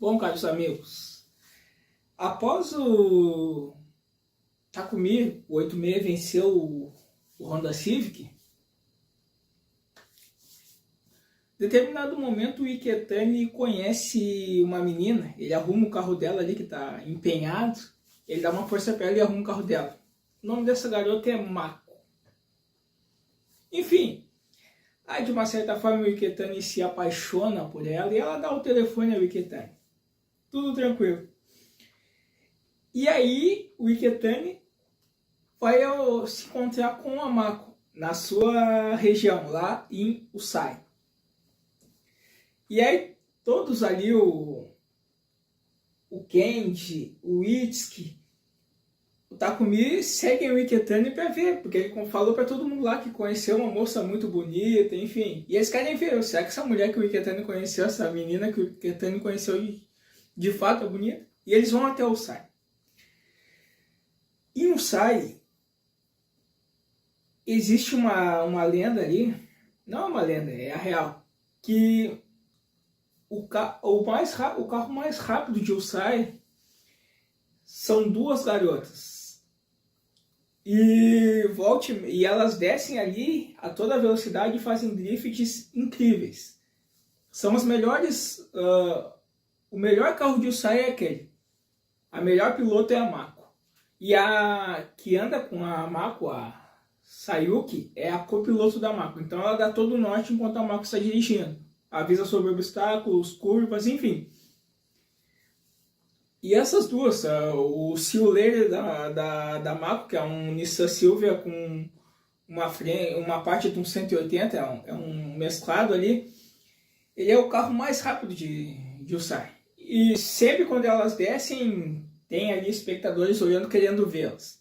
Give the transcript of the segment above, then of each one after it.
Bom, caros amigos, após o Takumi, o 86 venceu o Honda Civic, em determinado momento o Iketani conhece uma menina, ele arruma o carro dela ali que está empenhado, ele dá uma força para ela e arruma o carro dela. O nome dessa garota é Mako. Enfim, aí de uma certa forma o Iketani se apaixona por ela e ela dá o telefone ao Iketani. Tudo tranquilo. E aí o Iketani vai se encontrar com a Mako na sua região, lá em Usai. E aí todos ali, o Kenji, o Itsuki, o Takumi, seguem o Iketani para ver, porque ele falou para todo mundo lá que conheceu uma moça muito bonita, enfim. E eles querem ver, será que essa mulher que o Iketani conheceu, essa menina que o Iketani conheceu de fato é bonita? E eles vão até Usai. Em Usai existe uma lenda ali, não é uma lenda, é a real, que o carro mais rápido de Usai são duas garotas. E elas descem ali a toda velocidade e fazem drifts incríveis. São as melhores. O melhor carro de Usai é aquele. A melhor piloto é a Mako. E a que anda com a Mako, a Sayuki, é a copiloto da Mako. Então ela dá todo o norte enquanto a Mako está dirigindo. Avisa sobre obstáculos, curvas, enfim. E essas duas, o Silver da Mako, que é um Nissan Silvia com uma parte de um 180, é um mesclado ali, ele é o carro mais rápido de Usai. E sempre quando elas descem, tem ali espectadores olhando, querendo vê-las.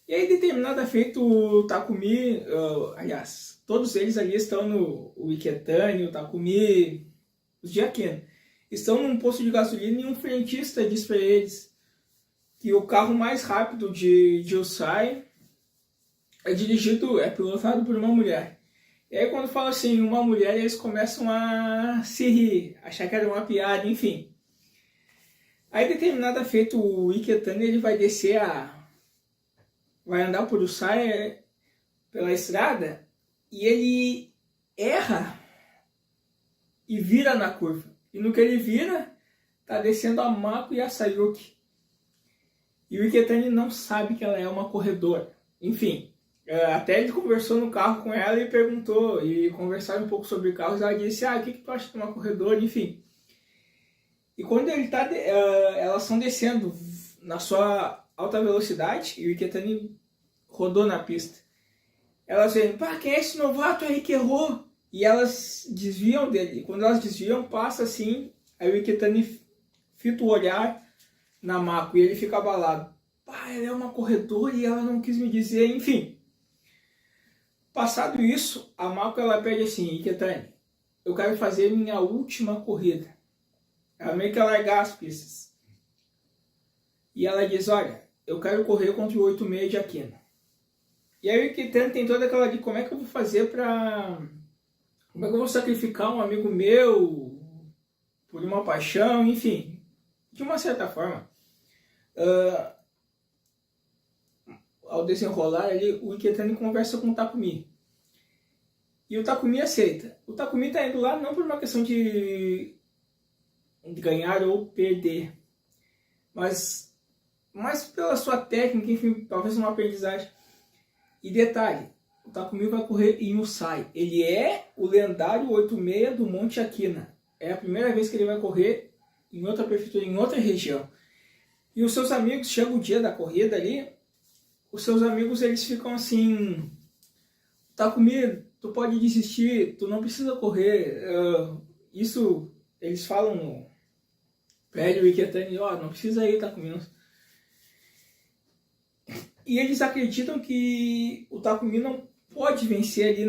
E aí, determinada feita, o Takumi, aliás, todos eles ali estão o Iketani, o Takumi, os de Akeno, estão num posto de gasolina e um frentista diz para eles que o carro mais rápido de Usai é pilotado por uma mulher. E aí quando fala assim, uma mulher, eles começam a se rir, achar que era uma piada, enfim. Aí determinada feita, o Iketani ele vai descer vai andar por Usai pela estrada e ele erra e vira na curva. E no que ele vira, tá descendo a Mako e a Sayuki. E o Iketani não sabe que ela é uma corredora. Enfim, até ele conversou no carro com ela e perguntou, e conversaram um pouco sobre carros, ela disse, o que tu acha de uma corredora? Enfim. E quando elas estão descendo na sua alta velocidade, e o Iketani rodou na pista, elas veem, quem é esse novato aí que errou? E elas desviam dele. E quando elas desviam, passa assim, aí o Iketani fita o olhar na Mako e ele fica abalado. Ela é uma corredora e ela não quis me dizer, enfim. Passado isso, a Mako ela pede assim, Iketani, eu quero fazer minha última corrida. Ela meio que largar as pistas. E ela diz, olha, eu quero correr contra o 86 de Akeno. E aí o Iketani tem toda aquela de como é que eu vou fazer pra... Como é que eu vou sacrificar um amigo meu por uma paixão, enfim. De uma certa forma, ao desenrolar ali, o Iketani conversa com o Takumi. E o Takumi aceita. O Takumi está indo lá não por uma questão de ganhar ou perder, mas pela sua técnica, enfim, talvez uma aprendizagem. E detalhe, o Takumi vai correr em Usai. Ele é o lendário 86 do Monte Akina. É a primeira vez que ele vai correr em outra prefeitura, em outra região. E os seus amigos, chega o dia da corrida ali, os seus amigos eles ficam assim, Takumi, tu pode desistir, tu não precisa correr. Isso eles falam no prédio Iketani, não precisa ir, Takumi. E eles acreditam que o Takumi não pode vencer ali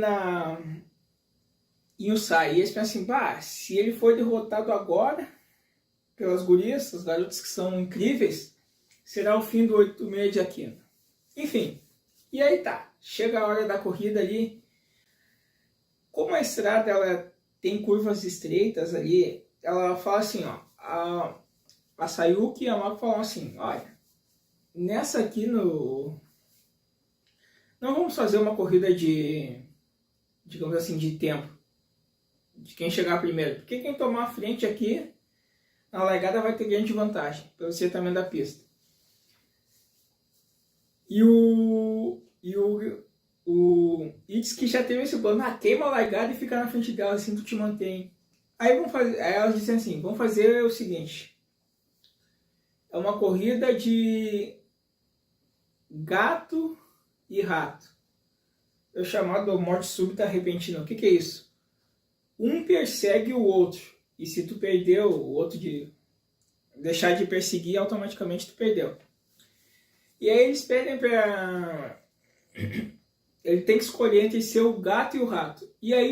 em Usai. E eles pensam assim, se ele for derrotado agora pelas gurias, as garotas que são incríveis, será o fim do 86 de Akeno. Enfim, e aí tá, chega a hora da corrida ali. Como a estrada ela tem curvas estreitas ali, ela fala assim, a Sayuki e a Mako falam assim, olha, nessa aqui não vamos fazer uma corrida de, digamos assim, de tempo, de quem chegar primeiro, porque quem tomar a frente aqui, na largada vai ter grande vantagem, pelo acertamento da pista. E o Itsuki já teve esse plano, queima a largada e fica na frente dela, assim tu te mantém. Aí elas dizem assim, vamos fazer o seguinte, é uma corrida de gato e rato. É o chamado morte súbita repentina. O que é isso? Um persegue o outro, e se tu perdeu, o outro deixar de perseguir, automaticamente tu perdeu. E aí eles pedem pra... Ele tem que escolher entre ser o gato e o rato. E aí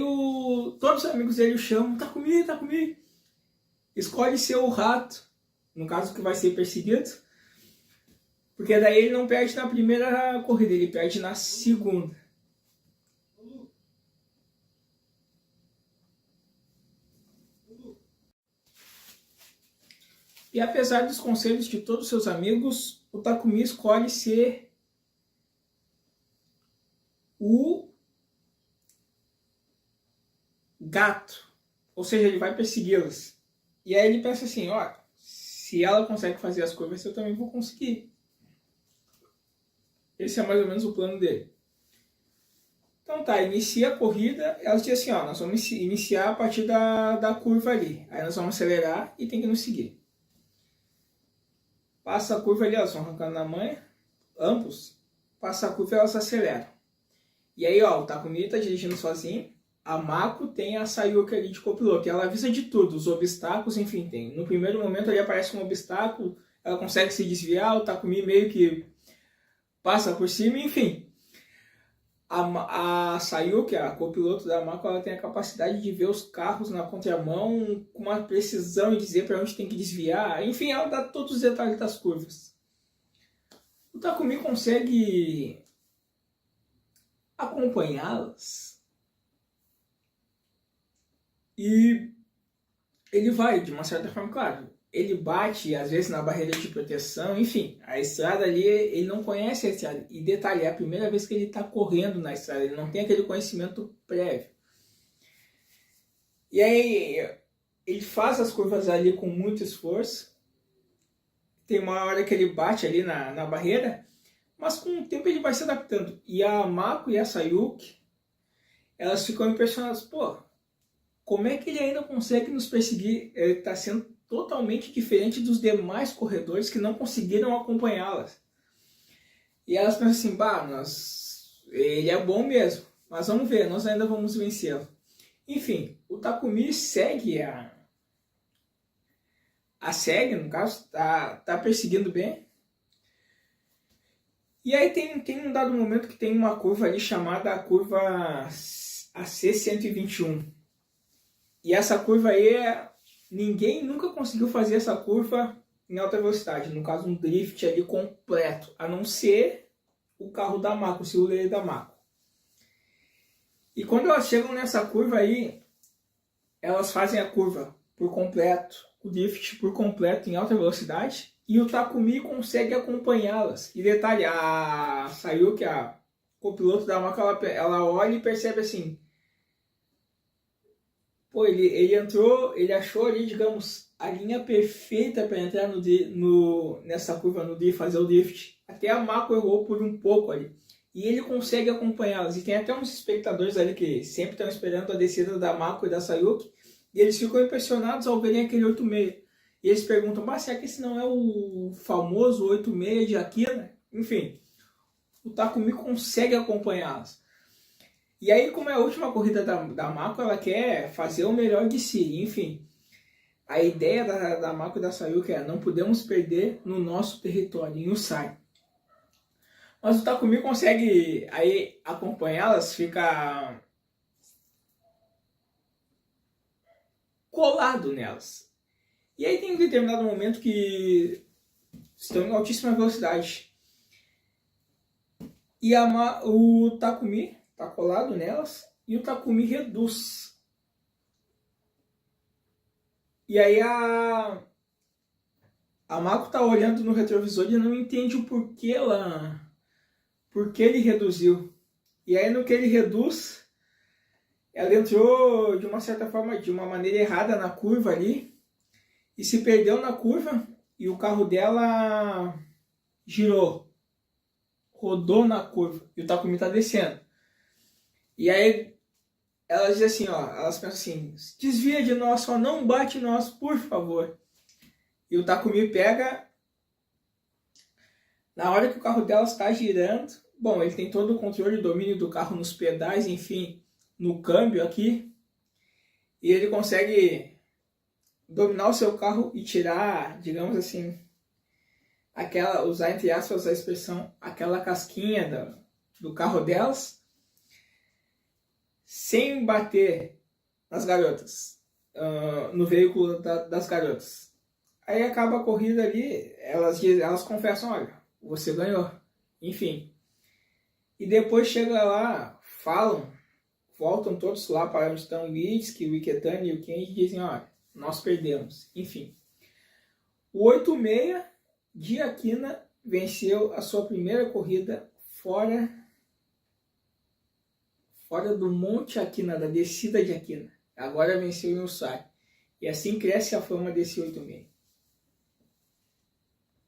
todos os amigos dele o chamam, tá comigo, tá comigo. Escolhe ser o rato, no caso que vai ser perseguido. Porque daí ele não perde na primeira corrida, ele perde na segunda. E apesar dos conselhos de todos os seus amigos, o Takumi escolhe ser o gato. Ou seja, ele vai persegui-las. E aí ele pensa assim, ó, se ela consegue fazer as curvas, eu também vou conseguir. Esse é mais ou menos o plano dele. Então tá, inicia a corrida, elas dizem assim, ó, nós vamos iniciar a partir da curva ali. Aí nós vamos acelerar e tem que nos seguir. Passa a curva ali, elas vão arrancando na manha, ambos. Passa a curva e elas aceleram. E aí, ó, o Takumi tá dirigindo sozinho. A Mako tem a Sayuki ali de copiloto. E ela avisa de tudo, os obstáculos, enfim, tem. No primeiro momento ali aparece um obstáculo, ela consegue se desviar, o Takumi meio que passa por cima, enfim. A Sayuki, a copiloto da Mako, ela tem a capacidade de ver os carros na contramão com uma precisão e dizer para onde tem que desviar. Enfim, ela dá todos os detalhes das curvas. O Takumi consegue acompanhá-las e ele vai, de uma certa forma, claro, ele bate às vezes na barreira de proteção, enfim, a estrada ali, ele não conhece a estrada, e detalhe, é a primeira vez que ele está correndo na estrada, ele não tem aquele conhecimento prévio. E aí ele faz as curvas ali com muito esforço, tem uma hora que ele bate ali na barreira, mas com o tempo ele vai se adaptando. E a Mako e a Sayuki, elas ficam impressionadas. Pô, como é que ele ainda consegue nos perseguir? Ele está sendo totalmente diferente dos demais corredores que não conseguiram acompanhá-las. E elas pensam assim, bah, ele é bom mesmo, mas vamos ver, nós ainda vamos vencê-lo. Enfim, o Takumi segue segue, no caso, tá perseguindo bem. E aí tem um dado momento que tem uma curva ali chamada a curva AC121. E essa curva aí, ninguém nunca conseguiu fazer essa curva em alta velocidade. No caso, um drift ali completo, a não ser o carro da Mako, o Silver da Mako. E quando elas chegam nessa curva aí, elas fazem a curva por completo, o drift por completo em alta velocidade, e o Takumi consegue acompanhá-las. E detalhe, a Sayuki, a copiloto da Mako, ela olha e percebe assim, pô, ele entrou, ele achou ali, digamos, a linha perfeita para entrar nessa curva, no drift, fazer o drift. Até a Mako errou por um pouco ali. E ele consegue acompanhá-las. E tem até uns espectadores ali que sempre estão esperando a descida da Mako e da Sayuki. E eles ficam impressionados ao verem aquele 86. E eles perguntam, mas será que esse não é o famoso 86 de Akira? Enfim, o Takumi consegue acompanhá-las. E aí, como é a última corrida da Mako, ela quer fazer o melhor de si. Enfim, a ideia da Mako e da Sayuki é não podemos perder no nosso território, em Usai. Mas o Takumi consegue aí acompanhá-las, fica colado nelas. E aí tem um determinado momento que estão em altíssima velocidade. E o Takumi está colado nelas e o Takumi reduz. E aí A Mako tá olhando no retrovisor e não entende o porquê ele reduziu. E aí no que ele reduz, ela entrou de uma certa forma, de uma maneira errada na curva ali e se perdeu na curva e o carro dela girou, rodou na curva e o Takumi tá descendo. E aí elas dizem assim, ó, elas pensam assim, desvia de nós, só não bate em nós, por favor. E o Takumi pega, na hora que o carro dela está girando, bom, ele tem todo o controle e domínio do carro nos pedais, enfim, no câmbio aqui, e ele consegue dominar o seu carro e tirar, digamos assim, aquela, usar entre aspas a expressão, aquela casquinha do carro delas, sem bater nas garotas, no veículo das garotas. Aí acaba a corrida ali, elas confessam, olha, você ganhou, enfim. E depois chega lá, falam, voltam todos lá para onde estão o Itsuki, o Iketani e o Kenji e dizem, olha, nós perdemos, enfim. O 86 de Akina venceu a sua primeira corrida fora do Monte Akina, da descida de Akina. Agora venceu em Usai. E assim cresce a fama desse 86.